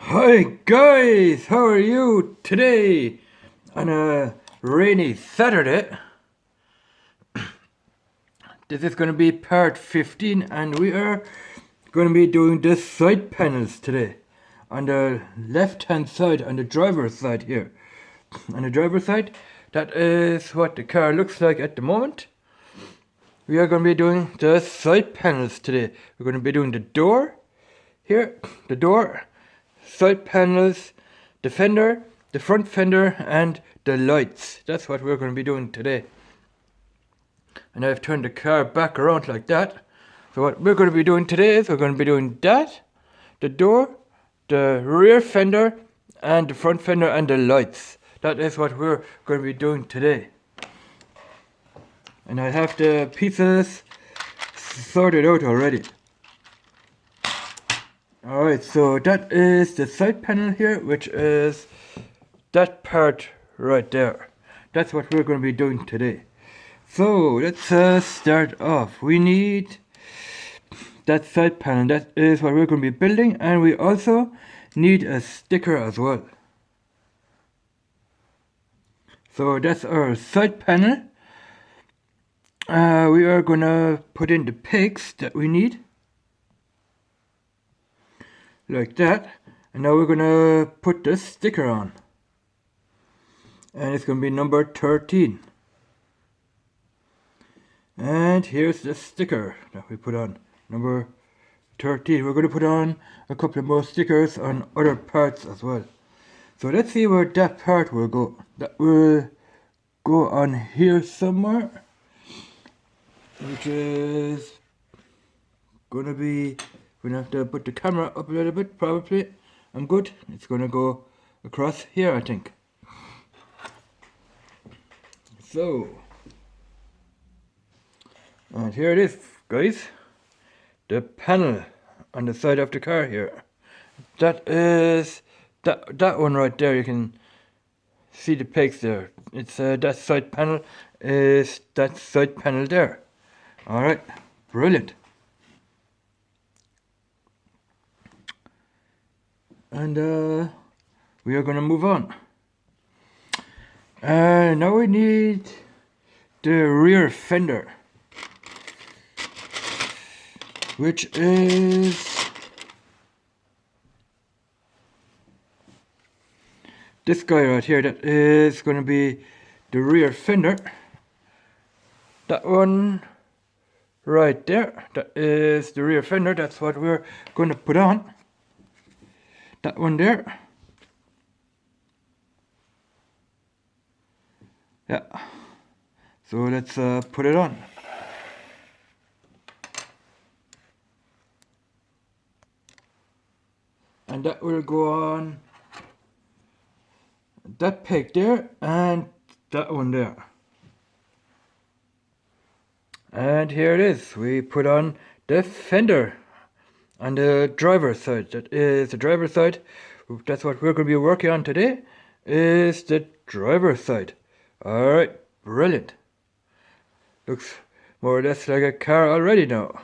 Hi guys, how are you today on a rainy Saturday? This is going to be part 15 and we are going to be doing the side panels today. On the left hand side, on the driver's side here. On the driver's side, that is what the car looks like at the moment. We are going to be doing the side panels today. We're going to be doing the door here, the door, side panels, the fender, the front fender and the lights. That's what we're going to be doing today. And I've turned the car back around like that. So what we're going to be doing today is we're going to be doing that, the door, the rear fender and the front fender and the lights. That is what we're going to be doing today. And I have the pieces sorted out already. Alright, so that is the side panel here, which is that part right there. That's what we're going to be doing today. So let's start off. We need that side panel. That is what we're going to be building, and we also need a sticker as well. So that's our side panel. We are going to put in the pegs that we need. Like that. And now we're going to put the sticker on. And it's going to be number 13. And here's the sticker that we put on, number 13. We're going to put on a couple of more stickers on other parts as well. So let's see where that part will go. That will go on here somewhere, which is going to be, we're going to have to put the camera up a little bit probably. I'm good. It's going to go across here, I think. So, and here it is, guys. The panel on the side of the car here. That is that one right there. You can see the pegs there. It's that side panel is that side panel there. All right, brilliant. And we are gonna move on. Now we need the rear fender, which is this guy right here. That is going to be the rear fender. That one right there, that is the rear fender. That's what we're going to put on. That one there. Yeah. So let's put it on. And that will go on that peg there and that one there. And here it is. We put on the fender on the driver's side. That is the driver's side. That's what we're going to be working on today, is the driver's side. Alright, brilliant. Looks more or less like a car already now.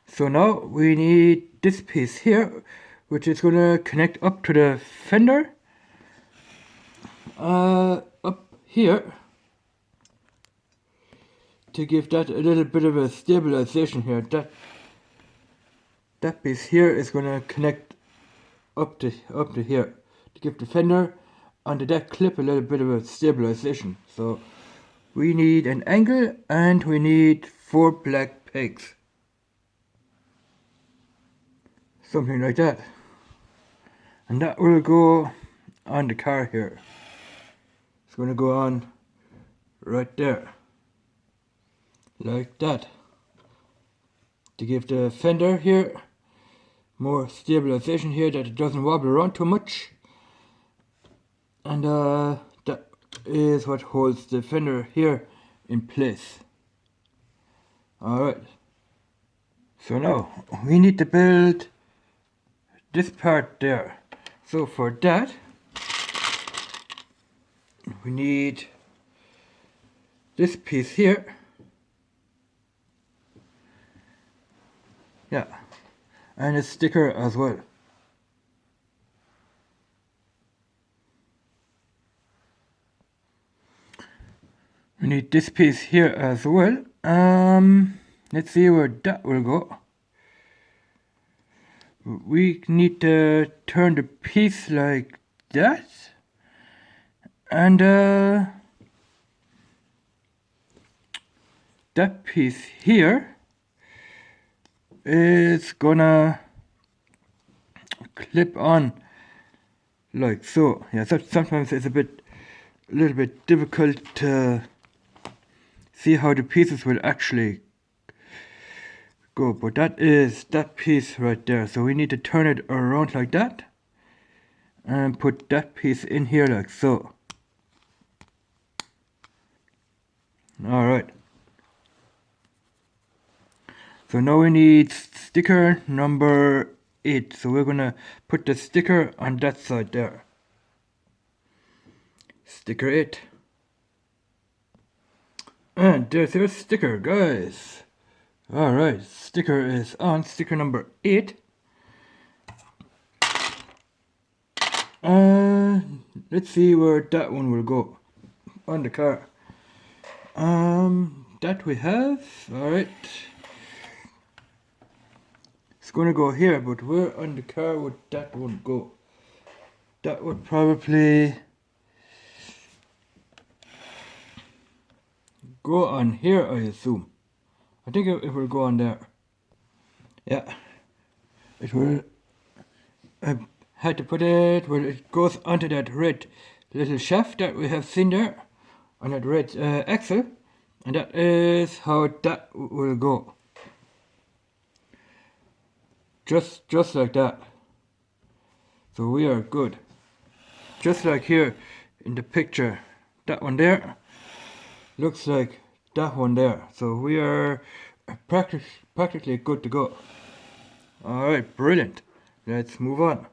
So now we need this piece here, which is going to connect up to the fender, up here, to give that a little bit of a stabilization here. That piece here is going to connect up to here to give the fender onto that clip a little bit of a stabilization. So we need an angle and we need 4 black pegs. Something like that. And that will go on the car here. It's going to go on right there. Like that. To give the fender here more stabilization here, that it doesn't wobble around too much. And that is what holds the fender here in place. Alright. So now we need to build this part there. So for that we need this piece here. Yeah. And a sticker as well. We need this piece here as well. Let's see where that will go. We need to turn the piece like that. And that piece here is gonna clip on like so. Yeah, sometimes it's a little bit difficult to see how the pieces will actually go, but that is that piece right there. So we need to turn it around like that and put that piece in here like so. Alright. So now we need sticker number 8. So we're gonna put the sticker on that side there. Sticker 8. And there's your sticker, guys. Alright, sticker is on, sticker number 8. Let's see where that one will go on the car. That we have. Alright. It's gonna go here, but where on the car would that one go? That would probably go on here, I assume. I think it will go on there. Yeah. It will. I had to put it where it goes onto that red little shaft that we have seen there. On that red axle. And that is how that will go. Just like that. So we are good. Just like here in the picture. That one there looks like that one there. So we are practically good to go. Alright, brilliant. Let's move on.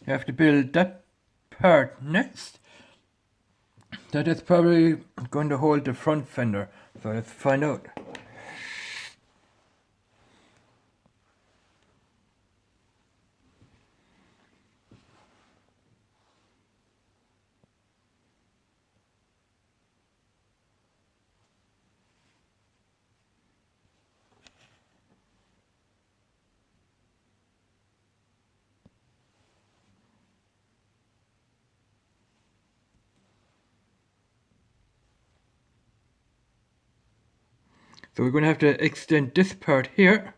You have to build that part next. That is probably going to hold the front fender. So let's find out. So we're going to have to extend this part here.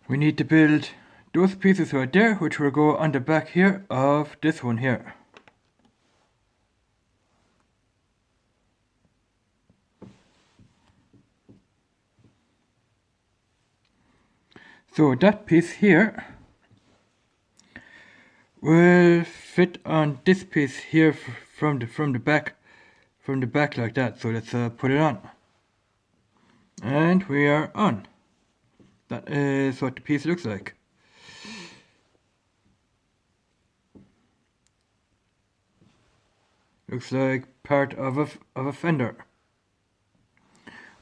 We need to build those pieces right there, which will go on the back here of this one here. So that piece here will fit on this piece here from the back like that. So let's put it on. And we are on. That is what the piece looks like. Looks like part of a fender.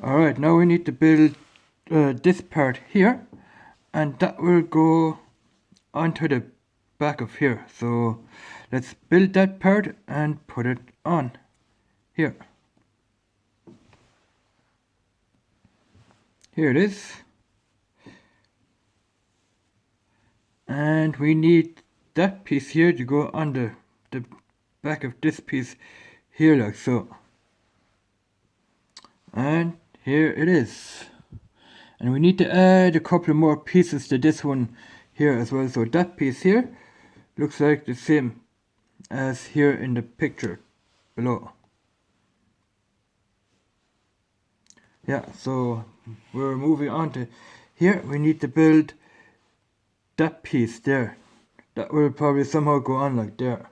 Alright, now we need to build this part here, and that will go onto the back of here. So let's build that part and put it on here. Here it is. And we need that piece here to go on the back of this piece here like so. And here it is. And we need to add a couple more pieces to this one here as well. So that piece here looks like the same as here in the picture below. Yeah, so we're moving on to here. We need to build that piece there. That will probably somehow go on like there.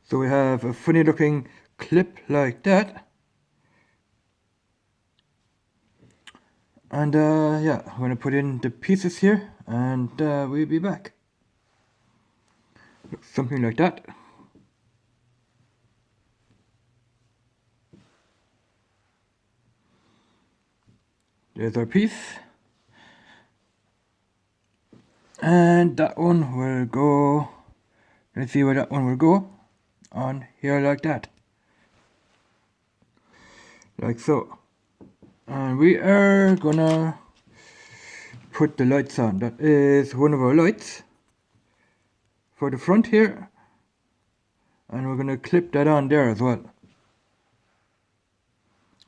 So we have a funny looking clip like that. And yeah, I'm gonna put in the pieces here and we'll be back. Something like that. There's our piece. And that one will go, let's see where that one will go, on here like that. like so. And we are gonna put the lights on. That is one of our lights for the front here, and we're gonna clip that on there as well,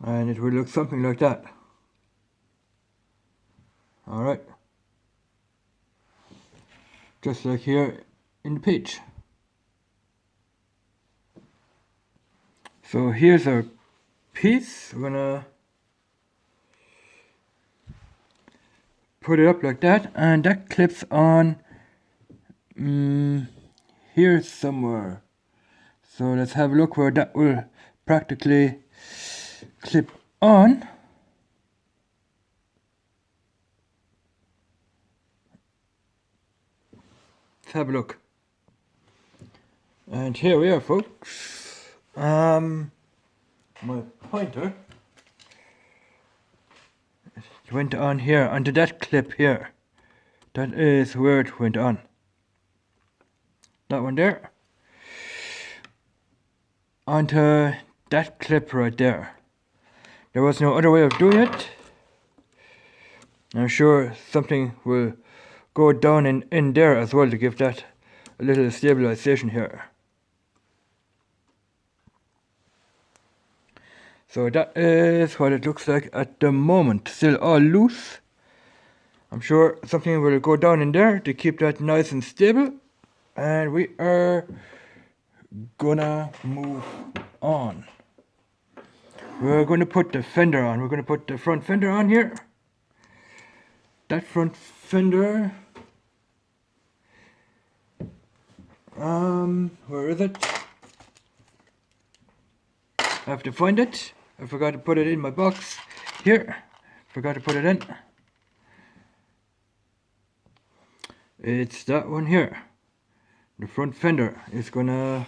and it will look something like that. Alright, just like here in the page. So here's our piece. We're gonna put it up like that, and that clips on here somewhere. So let's have a look where that will practically clip on. Let's have a look. And here we are, folks. My pointer went on here, onto that clip here. That is where it went on. That one there. Onto that clip right there. There was no other way of doing it. I'm sure something will go down in there as well to give that a little stabilization here. So that is what it looks like at the moment. Still all loose. I'm sure something will go down in there to keep that nice and stable. And we are gonna move on. We're gonna put the fender on. We're gonna put the front fender on here. That front fender. Where is it? I have to find it. I forgot to put it in my box. Here. Forgot to put it in. It's that one here. The front fender is gonna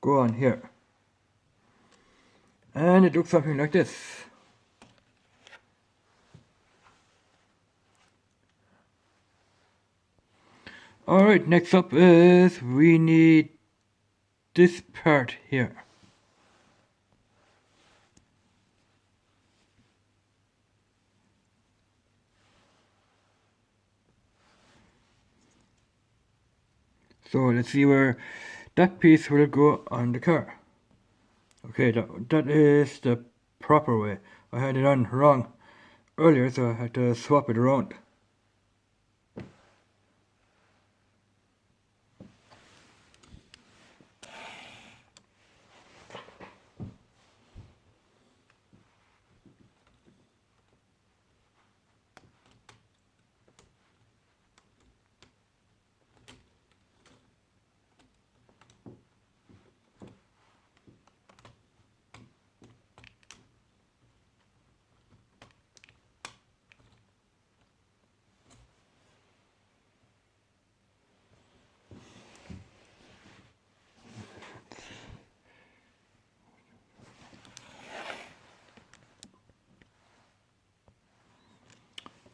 go on here. And it looks something like this. Alright, next up is we need this part here. So let's see where that piece will go on the car. Okay, that is the proper way. I had it on wrong earlier, so I had to swap it around.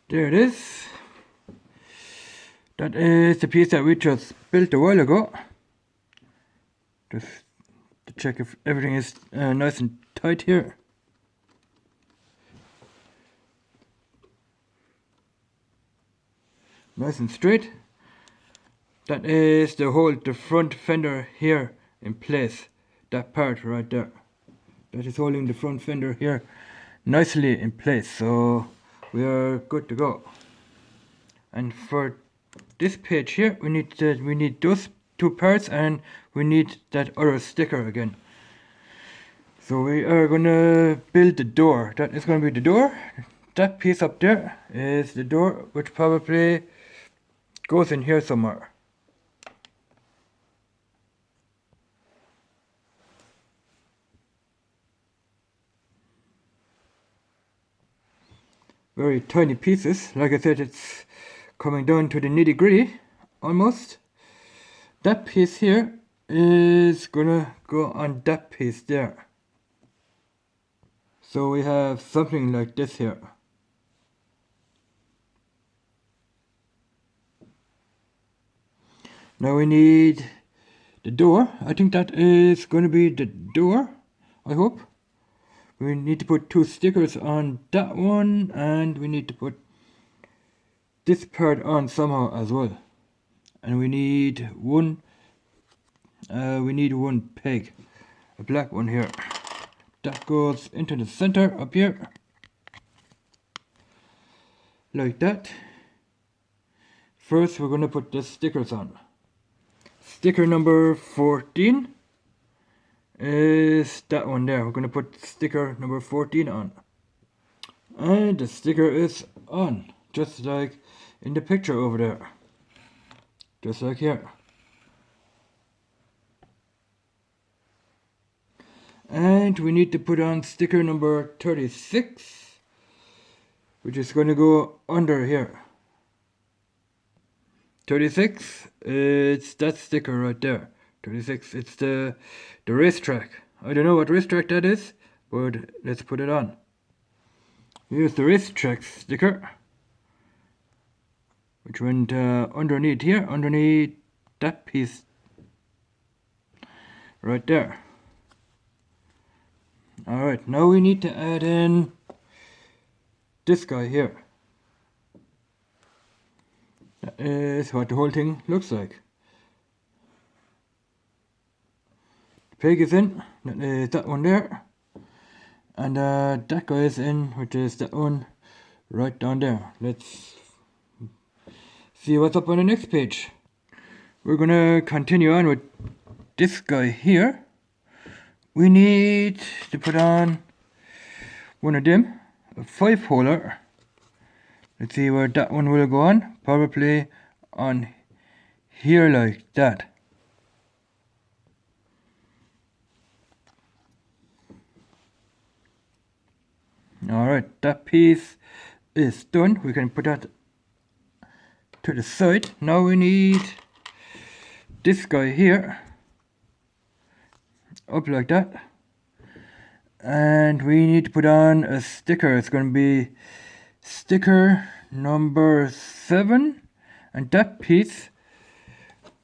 There it is. That is the piece that we just built a while ago. Just to check if everything is nice and tight here. Nice and straight. That is to hold the front fender here in place. That part right there. That is holding the front fender here nicely in place. So we are good to go. And for this page here, we need those two parts, and we need that other sticker again. So we are gonna build the door. That is gonna be the door. That piece up there is the door, which probably goes in here somewhere. Very tiny pieces. Like I said, it's coming down to the nitty gritty almost. That piece here is gonna go on that piece there. So we have something like this here. Now we need the door. I think that is going to be the door, I hope. We need to put 2 stickers on that one, and we need to put this part on somehow as well. And we need one peg, a black one here. That goes into the center up here, like that. First we're going to put the stickers on. Sticker number 14 is that one there. We're going to put sticker number 14 on. And the sticker is on, just like in the picture over there. Just like here. And we need to put on sticker number 36, which is going to go under here. 36, it's that sticker right there. 36, it's the racetrack. I don't know what racetrack that is, but let's put it on. Here's the racetrack sticker, which went underneath here, underneath that piece right there. Alright, now we need to add in this guy here. That is what the whole thing looks like. The peg is in, that is that one there. And that guy is in, which is that one right down there. Let's see what's up on the next page. We're gonna continue on with this guy here. We need to put on one of them, a 5-holer. Let's see where that one will go on. Probably on here like that. Alright, that piece is done. We can put that to the side. Now we need this guy here. Up like that. And we need to put on a sticker. It's going to be sticker number 7. And that piece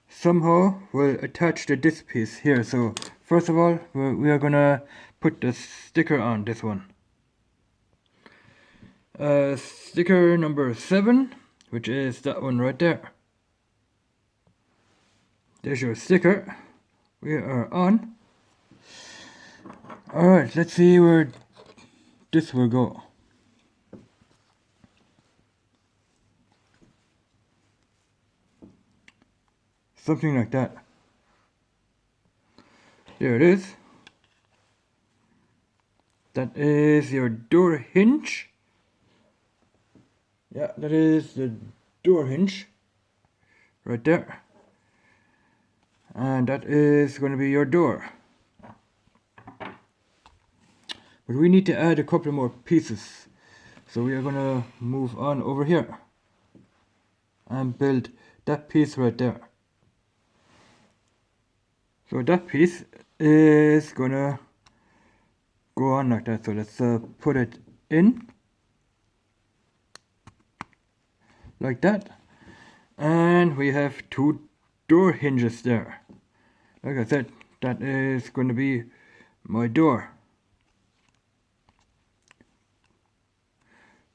somehow will attach to this piece here. So first of all, we are going to put the sticker on this one. Sticker number 7, which is that one right there. There's your sticker. We are on. Alright, let's see where this will go. Something like that. There it is. That is your door hinge. Yeah, that is the door hinge. Right there. And that is going to be your door. But we need to add a couple more pieces. So we are going to move on over here. And build that piece right there. So that piece is going to go on like that. So let's put it in. Like that. And we have 2 door hinges there. Like I said, that is going to be my door.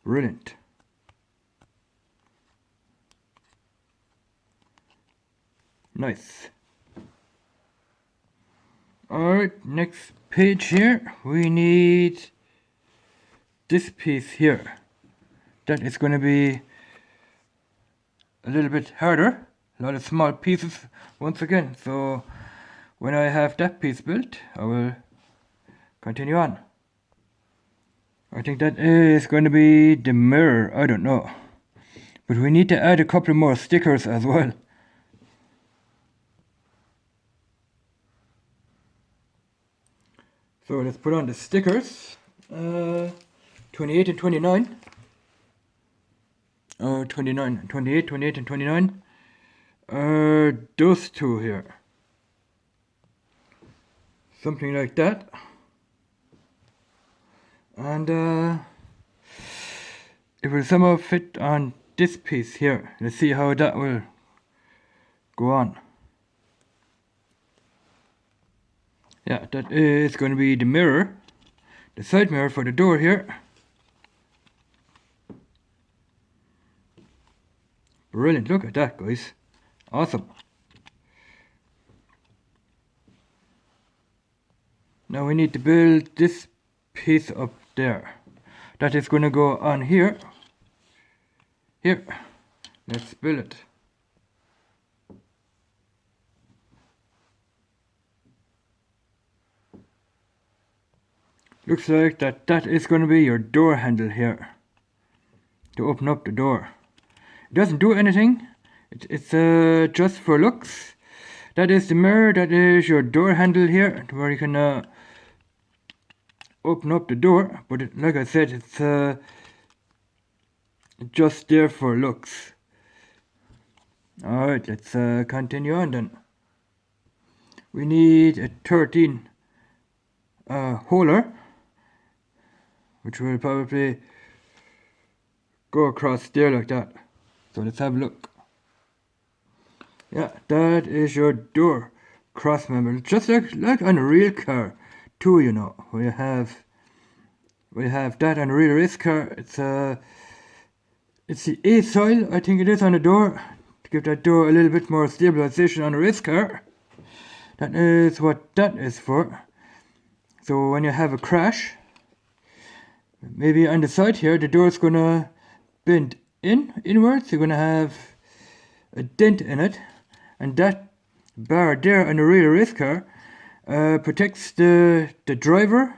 Brilliant. Nice. Alright, next page here. We need this piece here. That is going to be a little bit harder. A lot of small pieces once again. So when I have that piece built, I will continue on. I think that is going to be the mirror. I don't know. But we need to add a couple more stickers as well. So let's put on the stickers. 28 and 29. 29, 28, 28 and 29. Those 2 here. Something like that. And it will somehow fit on this piece here. Let's see how that will go on. Yeah, that is going to be the mirror, the side mirror for the door here. Brilliant, look at that, guys. Awesome. Now we need to build this piece up there. That is going to go on here. Here. Let's build it. Looks like that is going to be your door handle here. To open up the door. It doesn't do anything. It's just for looks. That is the mirror. That is your door handle here, where you can open up the door. But like I said, it's just there for looks. Alright, let's continue on then. We need a 13 holer, which will probably go across there like that. So let's have a look. Yeah, that is your door crossmember, just like on a real car too, you know. We have that on a real race car. It's the A soil, I think it is, on the door, to give that door a little bit more stabilization on a race car. That is what that is for. So when you have a crash, maybe on the side here, the door is gonna bend inwards. You're gonna have a dent in it, and that bar there on the rear race car protects the driver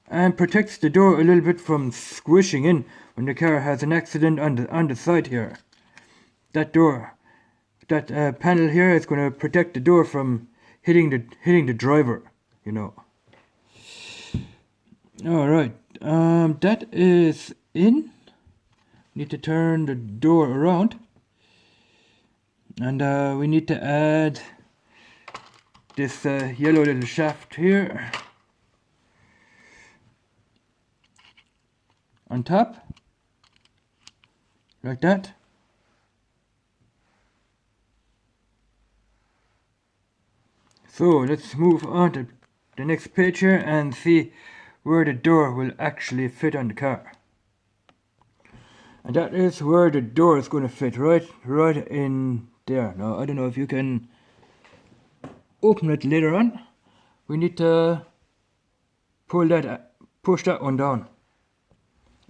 and protects the door a little bit from squishing in when the car has an accident on the side here. That door, that panel here is going to protect the door from hitting the driver, you know. All right, that is in. Need to turn the door around, and we need to add this yellow little shaft here on top, like that. So let's move on to the next page here and see where the door will actually fit on the car. And that is where the door is going to fit, right in there. Now I don't know if you can open it later on. We need to push that one down.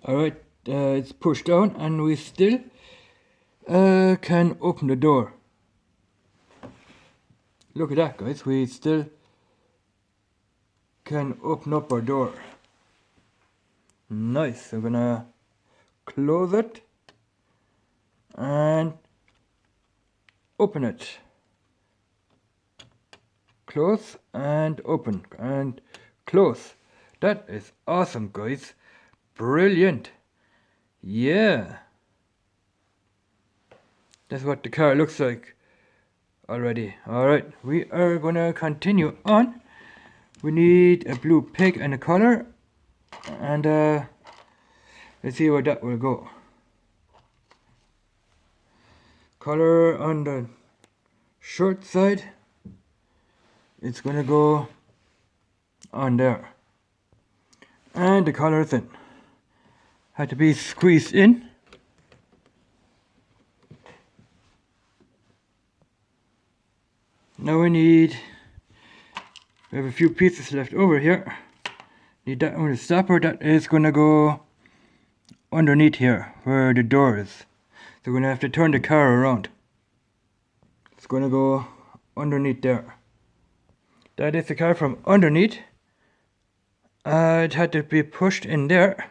Alright, it's pushed down, and we still can open the door. Look at that, guys, we still can open up our door. Nice. I'm gonna close it and open it. Close and open and close. That is awesome, guys. Brilliant. Yeah. That's what the car looks like already. Alright, we are gonna continue on. We need a blue pig and a color, and let's see where that will go. Color on the short side, it's gonna go on there, and the color is in. Had to be squeezed in. Now we have a few pieces left over here. Need that one, the stopper, that is gonna go underneath here where the door is. So we're gonna have to turn the car around. It's gonna go underneath there. That is the car from underneath. It had to be pushed in there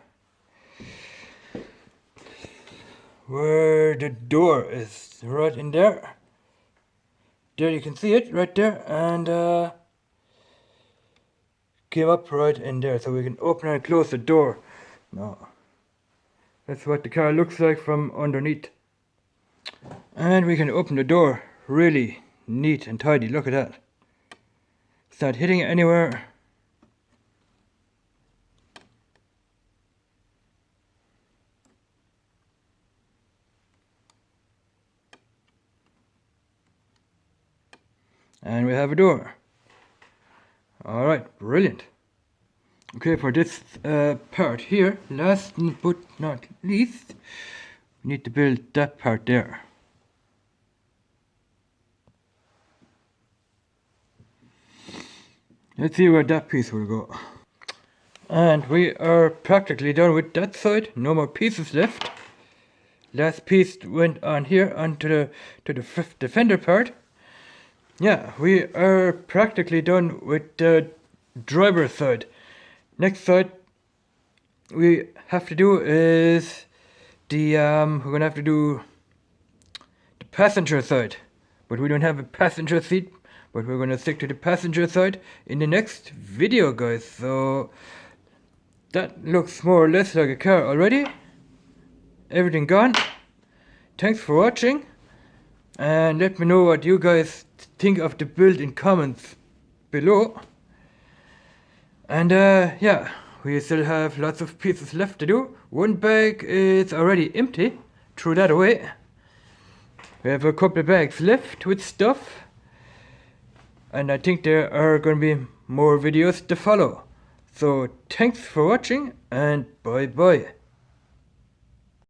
where the door is, right in there. There you can see it right there, and came up right in there, so we can open and close the door. Now, that's what the car looks like from underneath. And we can open the door really neat and tidy. Look at that. It's not hitting it anywhere. And we have a door. Alright, brilliant. Okay, for this part here, last but not least, we need to build that part there. Let's see where that piece will go. And we are practically done with that side, no more pieces left. Last piece went on here onto the fender part. Yeah, we are practically done with the driver's side. Next side we have to do is we're gonna have to do the passenger side, but we don't have a passenger seat, but we're gonna stick to the passenger side in the next video, guys. So that looks more or less like a car already. Everything gone. Thanks for watching, and let me know what you guys think of the build in comments below. And yeah, we still have lots of pieces left to do. One bag is already empty, threw that away. We have a couple of bags left with stuff, and I think there are going to be more videos to follow. So thanks for watching, and bye bye.